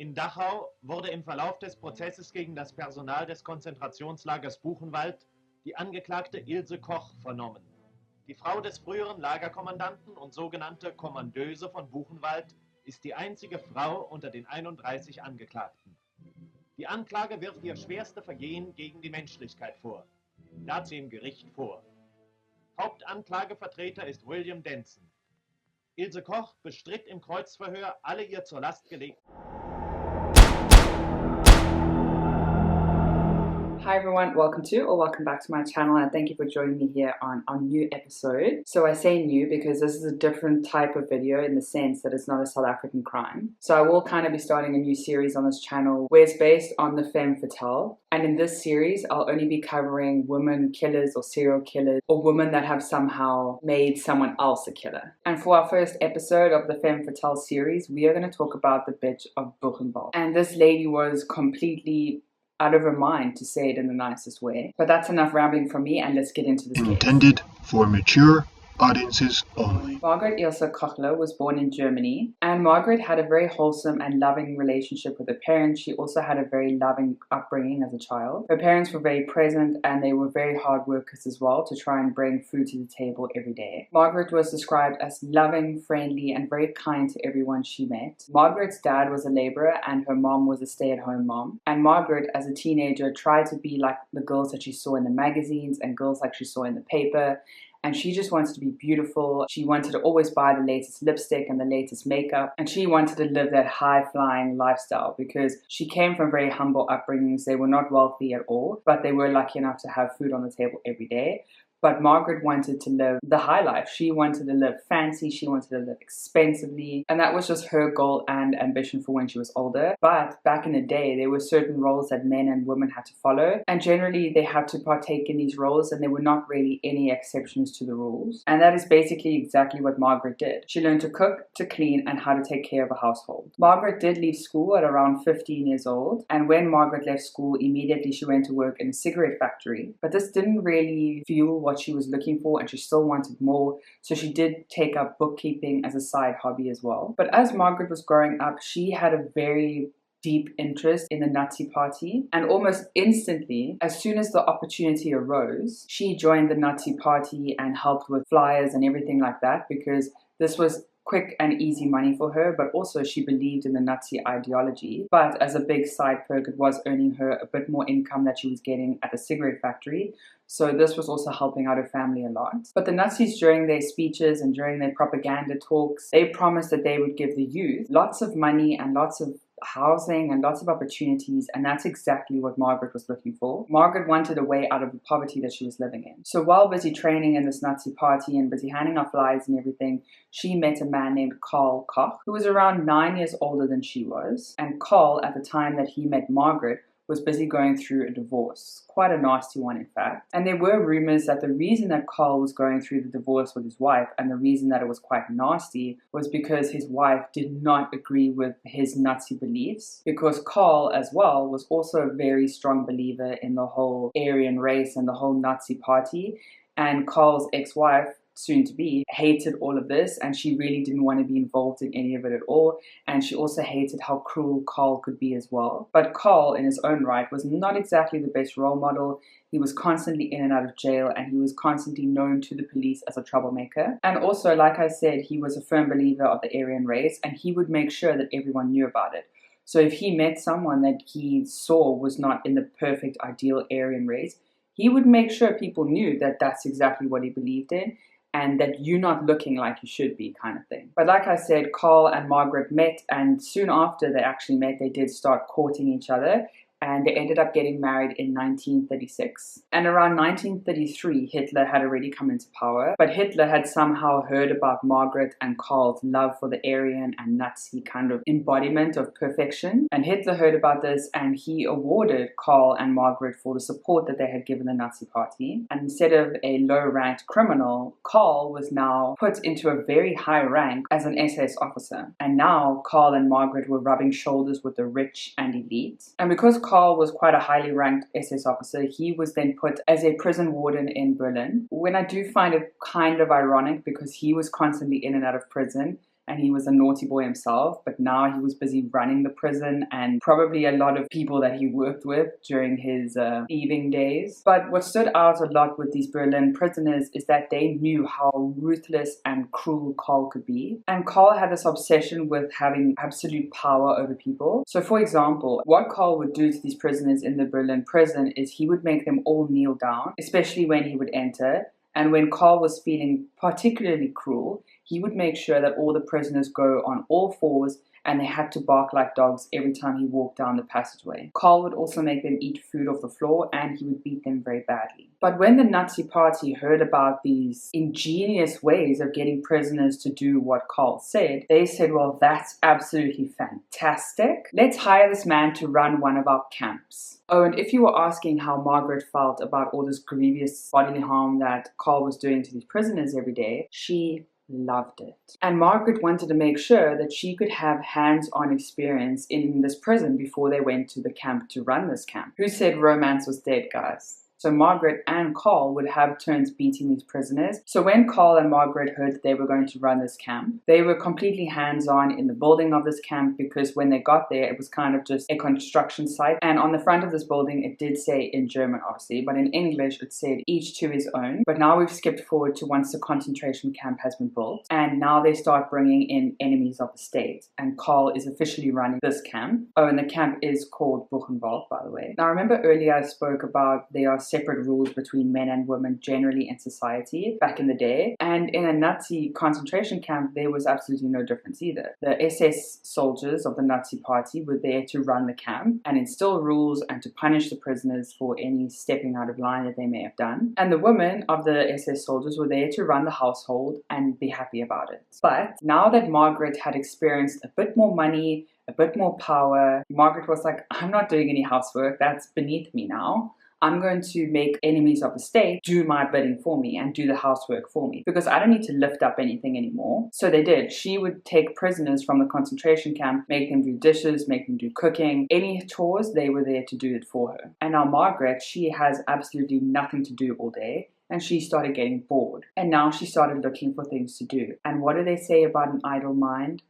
In Dachau wurde im Verlauf des Prozesses gegen das Personal des Konzentrationslagers Buchenwald die Angeklagte Ilse Koch vernommen. Die Frau des früheren Lagerkommandanten und sogenannte Kommandeuse von Buchenwald ist die einzige Frau unter den 31 Angeklagten. Die Anklage wirft ihr schwerste Vergehen gegen die Menschlichkeit vor. Dazu im Gericht vor. Hauptanklagevertreter ist William Denson. Ilse Koch bestritt im Kreuzverhör alle ihr zur Last gelegten. Hi everyone, welcome to or welcome back to my channel, and thank you for joining me here on our new episode. So I say new because this is a different type of video in the sense that it's not a South African crime. So I will kind of be starting a new series on this channel where it's based on the Femme Fatal. And in this series, I'll only be covering women killers or serial killers or women that have somehow made someone else a killer. And for our first episode of the Femme Fatal series, we are going to talk about the Bitch of Buchenwald. And this lady was completely out of her mind, to say it in the nicest way. But that's enough rambling from me, and let's get into this case. Intended for mature audiences only. Margaret Ilse Kochler was born in Germany, and Margaret had a very wholesome and loving relationship with her parents. She also had a very loving upbringing as a child. Her parents were very present, and they were very hard workers as well to try and bring food to the table every day. Margaret was described as loving, friendly, and very kind to everyone she met. Margaret's dad was a laborer, and her mom was a stay-at-home mom. And Margaret, as a teenager, tried to be like the girls that she saw in the magazines and girls like she saw in the paper. And she just wanted to be beautiful. She wanted to always buy the latest lipstick and the latest makeup. And she wanted to live that high-flying lifestyle because she came from very humble upbringings. They were not wealthy at all, but they were lucky enough to have food on the table every day. But Margaret wanted to live the high life. She wanted to live fancy. She wanted to live expensively. And that was just her goal and ambition for when she was older. But back in the day, there were certain roles that men and women had to follow. And generally, they had to partake in these roles, and there were not really any exceptions to the rules. And that is basically exactly what Margaret did. She learned to cook, to clean, and how to take care of a household. Margaret did leave school at around 15 years old. And when Margaret left school, immediately she went to work in a cigarette factory. But this didn't really fuel what she was looking for, and she still wanted more, so she did take up bookkeeping as a side hobby as well. But as Margaret was growing up, she had a very deep interest in the Nazi Party, and almost instantly, as soon as the opportunity arose, she joined the Nazi Party and helped with flyers and everything like that, because this was quick and easy money for her, but also she believed in the Nazi ideology. But as a big side perk, it was earning her a bit more income that she was getting at the cigarette factory. So this was also helping out her family a lot. But the Nazis, during their speeches and during their propaganda talks, they promised that they would give the youth lots of money and lots of housing and lots of opportunities, and that's exactly what Margaret was looking for. Margaret wanted a way out of the poverty that she was living in. So while busy training in this Nazi Party and busy handing out flyers and everything, she met a man named Karl Koch, who was around 9 years older than she was. And Karl, at the time that he met Margaret, was busy going through a divorce, quite a nasty one in fact. And there were rumors that the reason that Karl was going through the divorce with his wife, and the reason that it was quite nasty, was because his wife did not agree with his Nazi beliefs, because Karl as well was also a very strong believer in the whole Aryan race and the whole Nazi Party. And Karl's ex-wife, soon to be, hated all of this, and she really didn't want to be involved in any of it at all. And she also hated how cruel Karl could be as well. But Karl, in his own right, was not exactly the best role model. He was constantly in and out of jail, and he was constantly known to the police as a troublemaker. And also, like I said, he was a firm believer of the Aryan race, and he would make sure that everyone knew about it. So if he met someone that he saw was not in the perfect, ideal Aryan race, he would make sure people knew that that's exactly what he believed in, and that you're not looking like you should be, kind of thing. But like I said, Karl and Margaret met, and soon after they actually met, they did start courting each other, and they ended up getting married in 1936. And around 1933, Hitler had already come into power, but Hitler had somehow heard about Margaret and Karl's love for the Aryan and Nazi kind of embodiment of perfection. And Hitler heard about this, and he awarded Karl and Margaret for the support that they had given the Nazi Party. And instead of a low-ranked criminal, Karl was now put into a very high rank as an SS officer. And now Karl and Margaret were rubbing shoulders with the rich and elite. And because Karl was quite a highly ranked SS officer, he was then put as a prison warden in Berlin. When I do find it kind of ironic, because he was constantly in and out of prison, and he was a naughty boy himself, but now he was busy running the prison and probably a lot of people that he worked with during his thieving days. But what stood out a lot with these Berlin prisoners is that they knew how ruthless and cruel Karl could be. And Karl had this obsession with having absolute power over people. So for example, what Karl would do to these prisoners in the Berlin prison is he would make them all kneel down, especially when he would enter. And when Karl was feeling particularly cruel, he would make sure that all the prisoners go on all fours and they had to bark like dogs every time he walked down the passageway. Karl would also make them eat food off the floor, and he would beat them very badly. But when the Nazi Party heard about these ingenious ways of getting prisoners to do what Karl said, they said, well, that's absolutely fantastic. Let's hire this man to run one of our camps. Oh, and if you were asking how Margaret felt about all this grievous bodily harm that Karl was doing to these prisoners every day, she loved it. And Margaret wanted to make sure that she could have hands-on experience in this prison before they went to the camp to run this camp. Who said romance was dead, guys? So Margaret and Karl would have turns beating these prisoners. So when Karl and Margaret heard that they were going to run this camp, they were completely hands-on in the building of this camp, because when they got there, it was kind of just a construction site. And on the front of this building, it did say in German, obviously, but in English, it said each to his own. But now we've skipped forward to once the concentration camp has been built. And now they start bringing in enemies of the state. And Karl is officially running this camp. Oh, and the camp is called Buchenwald, by the way. Now, remember earlier I spoke about there are separate rules between men and women generally in society back in the day, and in a Nazi concentration camp there was absolutely no difference either. The SS soldiers of the Nazi Party were there to run the camp and instill rules and to punish the prisoners for any stepping out of line that they may have done, and the women of the SS soldiers were there to run the household and be happy about it. But now that Margaret had experienced a bit more money, a bit more power, Margaret was like, I'm not doing any housework, that's beneath me now. I'm going to make enemies of the state do my bidding for me and do the housework for me, because I don't need to lift up anything anymore. So they did. She would take prisoners from the concentration camp, make them do dishes, make them do cooking, any chores, they were there to do it for her. And now Margaret, she has absolutely nothing to do all day, and she started getting bored. And now she started looking for things to do. And what do they say about an idle mind?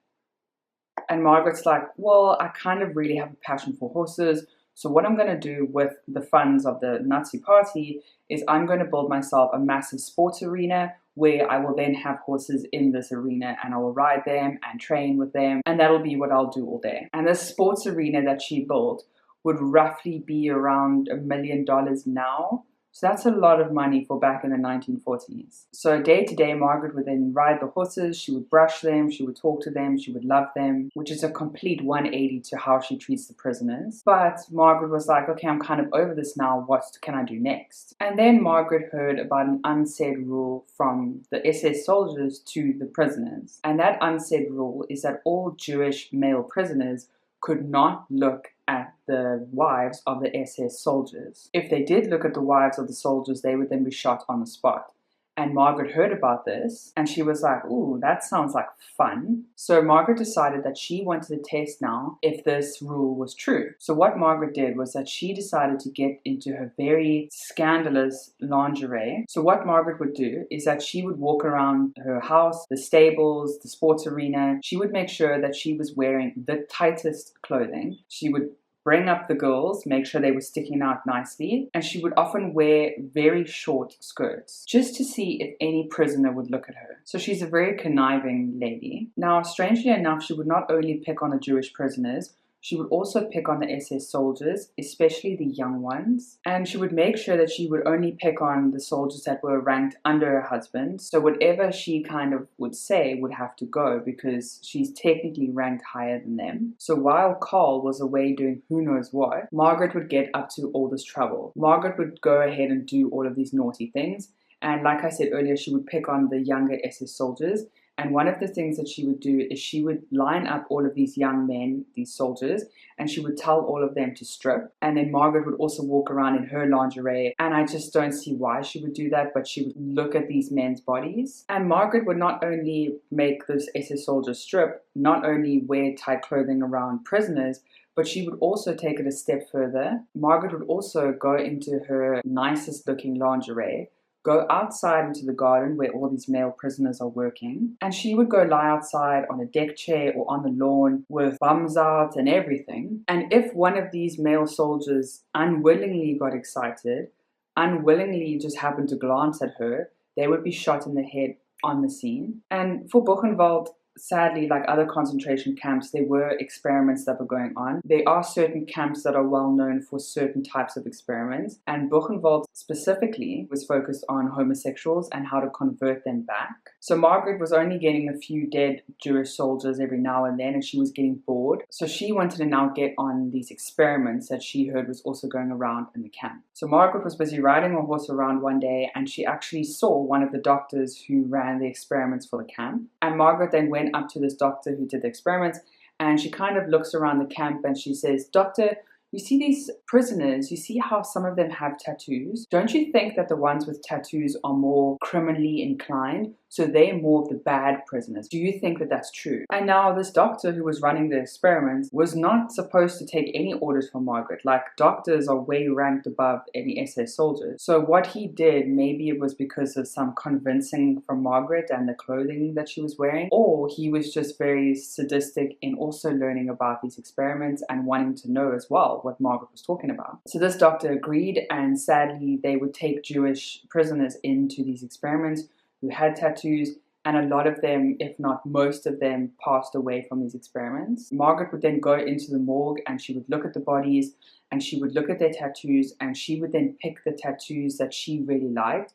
And Margaret's like, well, I kind of really have a passion for horses. So what I'm going to do with the funds of the Nazi Party is I'm going to build myself a massive sports arena where I will then have horses in this arena, and I will ride them and train with them, and that'll be what I'll do all day. And this sports arena that she built would roughly be around $1 million now. So that's a lot of money for back in the 1940s. So day to day, Margaret would then ride the horses, she would brush them, she would talk to them, she would love them, which is a complete 180 to how she treats the prisoners. But Margaret was like, okay, I'm kind of over this now, what can I do next? And then Margaret heard about an unsaid rule from the SS soldiers to the prisoners. And that unsaid rule is that all Jewish male prisoners could not look at the wives of the SS soldiers. If they did look at the wives of the soldiers, they would then be shot on the spot. And Margaret heard about this, and she was like, ooh, that sounds like fun. So Margaret decided that she wanted to test now if this rule was true. So what Margaret did was that she decided to get into her very scandalous lingerie. So what Margaret would do is that she would walk around her house, the stables, the sports arena. She would make sure that she was wearing the tightest clothing. She would bring up the girls, make sure they were sticking out nicely, and she would often wear very short skirts just to see if any prisoner would look at her. So she's a very conniving lady. Now, strangely enough, she would not only pick on the Jewish prisoners, she would also pick on the SS soldiers, especially the young ones. And she would make sure that she would only pick on the soldiers that were ranked under her husband. So whatever she kind of would say would have to go, because she's technically ranked higher than them. So while Karl was away doing who knows what, Margaret would get up to all this trouble. Margaret would go ahead and do all of these naughty things. And like I said earlier, she would pick on the younger SS soldiers. And one of the things that she would do is she would line up all of these young men, these soldiers, and she would tell all of them to strip. And then Margaret would also walk around in her lingerie. And I just don't see why she would do that, but she would look at these men's bodies. And Margaret would not only make those SS soldiers strip, not only wear tight clothing around prisoners, but she would also take it a step further. Margaret would also go into her nicest looking lingerie, go outside into the garden where all these male prisoners are working, and she would go lie outside on a deck chair or on the lawn with bums out and everything. And if one of these male soldiers unwillingly got excited, unwillingly just happened to glance at her, they would be shot in the head on the scene. And for Buchenwald, sadly, like other concentration camps, there were experiments that were going on. There are certain camps that are well known for certain types of experiments, and Buchenwald specifically was focused on homosexuals and how to convert them back. So Margaret was only getting a few dead Jewish soldiers every now and then, and she was getting bored. So she wanted to now get on these experiments that she heard was also going around in the camp. So Margaret was busy riding a horse around one day, and she actually saw one of the doctors who ran the experiments for the camp. And Margaret then went up to this doctor who did the experiments, and she kind of looks around the camp and she says, "Doctor, you see these prisoners, you see how some of them have tattoos? Don't you think that the ones with tattoos are more criminally inclined? So they're more of the bad prisoners. Do you think that that's true?" And now this doctor who was running the experiments was not supposed to take any orders from Margaret. Like, doctors are way ranked above any SS soldiers. So what he did, maybe it was because of some convincing from Margaret and the clothing that she was wearing, or he was just very sadistic in also learning about these experiments and wanting to know as well what Margaret was talking about. So this doctor agreed, and sadly they would take Jewish prisoners into these experiments who had tattoos, and a lot of them, if not most of them, passed away from these experiments. Margaret would then go into the morgue and she would look at the bodies and she would look at their tattoos, and she would then pick the tattoos that she really liked,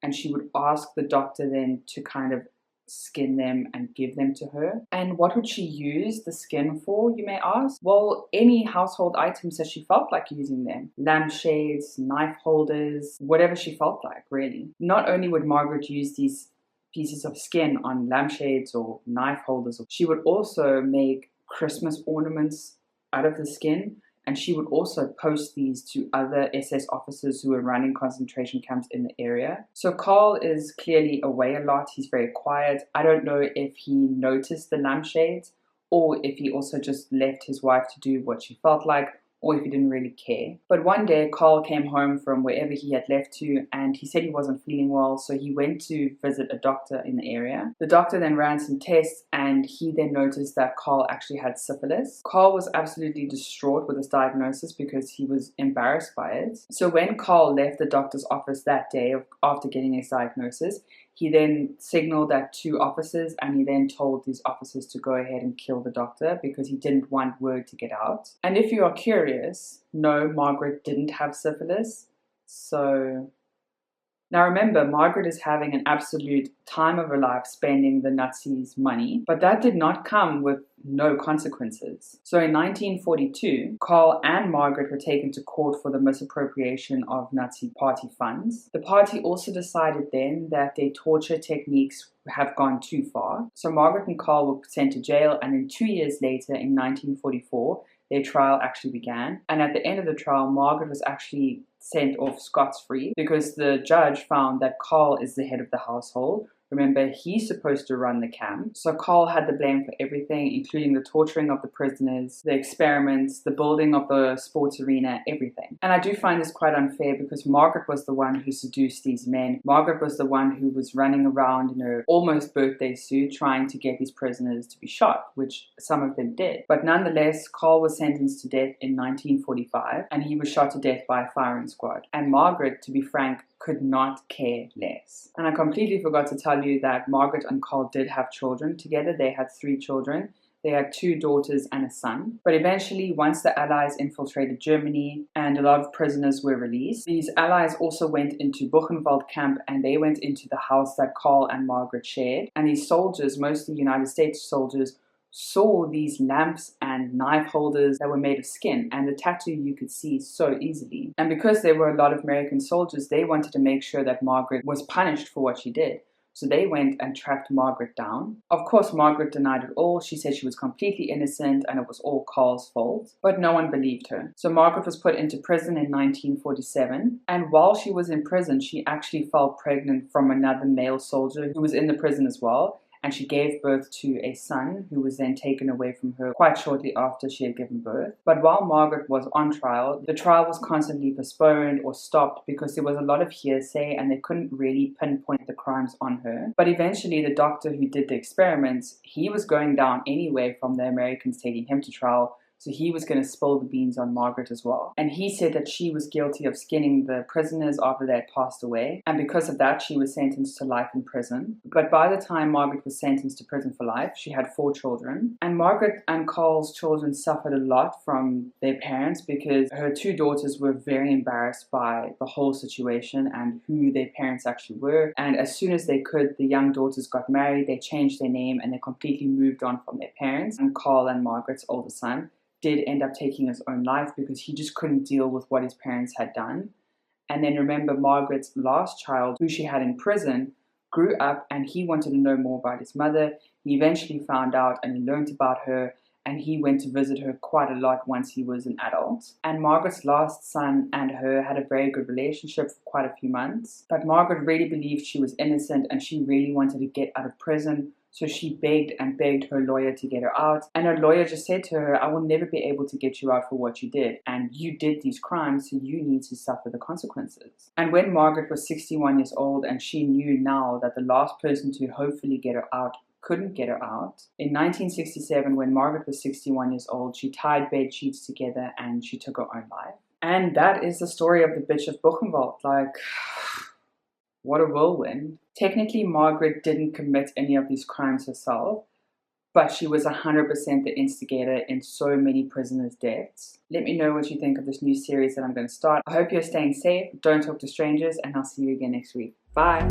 and she would ask the doctor then to kind of skin them and give them to her. And what would she use the skin for, you may ask? Well, any household items that she felt like using them. Lampshades, knife holders, whatever she felt like, really. Not only would Margaret use these pieces of skin on lampshades or knife holders, she would also make Christmas ornaments out of the skin, and she would also post these to other SS officers who were running concentration camps in the area. So Carl is clearly away a lot. He's very quiet. I don't know if he noticed the lampshades or if he also just left his wife to do what she felt like, or if he didn't really care. But one day, Carl came home from wherever he had left to, and he said he wasn't feeling well, so he went to visit a doctor in the area. The doctor then ran some tests, and he then noticed that Carl actually had syphilis. Carl was absolutely distraught with this diagnosis because he was embarrassed by it. So when Carl left the doctor's office that day after getting his diagnosis, he then signaled at 2 officers, and he then told these officers to go ahead and kill the doctor because he didn't want word to get out. And if you are curious, no, Margaret didn't have syphilis. So now remember, Margaret is having an absolute time of her life spending the Nazis' money, but that did not come with no consequences. So in 1942, Carl and Margaret were taken to court for the misappropriation of Nazi party funds. The party also decided then that their torture techniques have gone too far. So Margaret and Carl were sent to jail, and then 2 years later, in 1944, their trial actually began. And at the end of the trial, Margaret was actually sent off scot-free because the judge found that Carl is the head of the household. Remember, he's supposed to run the camp. So Carl had the blame for everything, including the torturing of the prisoners, the experiments, the building of the sports arena, everything. And I do find this quite unfair because Margaret was the one who seduced these men. Margaret was the one who was running around in her almost birthday suit trying to get these prisoners to be shot, which some of them did. But nonetheless, Carl was sentenced to death in 1945, and he was shot to death by a firing squad. And Margaret, to be frank, could not care less. And I completely forgot to tell you that Margaret and Carl did have children together. They had 3 children. They had 2 daughters and a son. But eventually, once the Allies infiltrated Germany and a lot of prisoners were released, these Allies also went into Buchenwald camp, and they went into the house that Carl and Margaret shared. And these soldiers, mostly United States soldiers, saw these lamps and knife holders that were made of skin, and the tattoo you could see so easily. And because there were a lot of American soldiers, they wanted to make sure that Margaret was punished for what she did. So they went and tracked Margaret down. Of course, Margaret denied it all. She said she was completely innocent and it was all Carl's fault, but no one believed her. So Margaret was put into prison in 1947, and while she was in prison, she actually fell pregnant from another male soldier who was in the prison as well. and she gave birth to a son who was then taken away from her quite shortly after she had given birth. But while Margaret was on trial, the trial was constantly postponed or stopped because there was a lot of hearsay and they couldn't really pinpoint the crimes on her. But eventually the doctor who did the experiments, he was going down anyway from the Americans taking him to trial. So he was going to spill the beans on Margaret as well. And he said that she was guilty of skinning the prisoners after they had passed away. And because of that, she was sentenced to life in prison. But by the time Margaret was sentenced to prison for life, she had 4 children. And Margaret and Cole's children suffered a lot from their parents because her 2 daughters were very embarrassed by the whole situation and who their parents actually were. And as soon as they could, the young daughters got married, they changed their name, and they completely moved on from their parents. And Cole and Margaret's older son did end up taking his own life because he just couldn't deal with what his parents had done. And then remember, Margaret's last child, who she had in prison, grew up and he wanted to know more about his mother. He eventually found out and he learned about her, and he went to visit her quite a lot once he was an adult. And Margaret's last son and her had a very good relationship for quite a few months. But Margaret really believed she was innocent and she really wanted to get out of prison. So she begged and begged her lawyer to get her out. And her lawyer just said to her, I will never be able to get you out for what you did. And you did these crimes, so you need to suffer the consequences. And when Margaret was 61 years old and she knew now that the last person to hopefully get her out couldn't get her out, in 1967, when Margaret was 61 years old, she tied bed sheets together and she took her own life. And that is the story of the Bitch of Buchenwald. Like, what a whirlwind. Technically, Margaret didn't commit any of these crimes herself, but she was 100% the instigator in so many prisoners' deaths. Let me know what you think of this new series that I'm going to start. I hope you're staying safe, don't talk to strangers, and I'll see you again next week. Bye!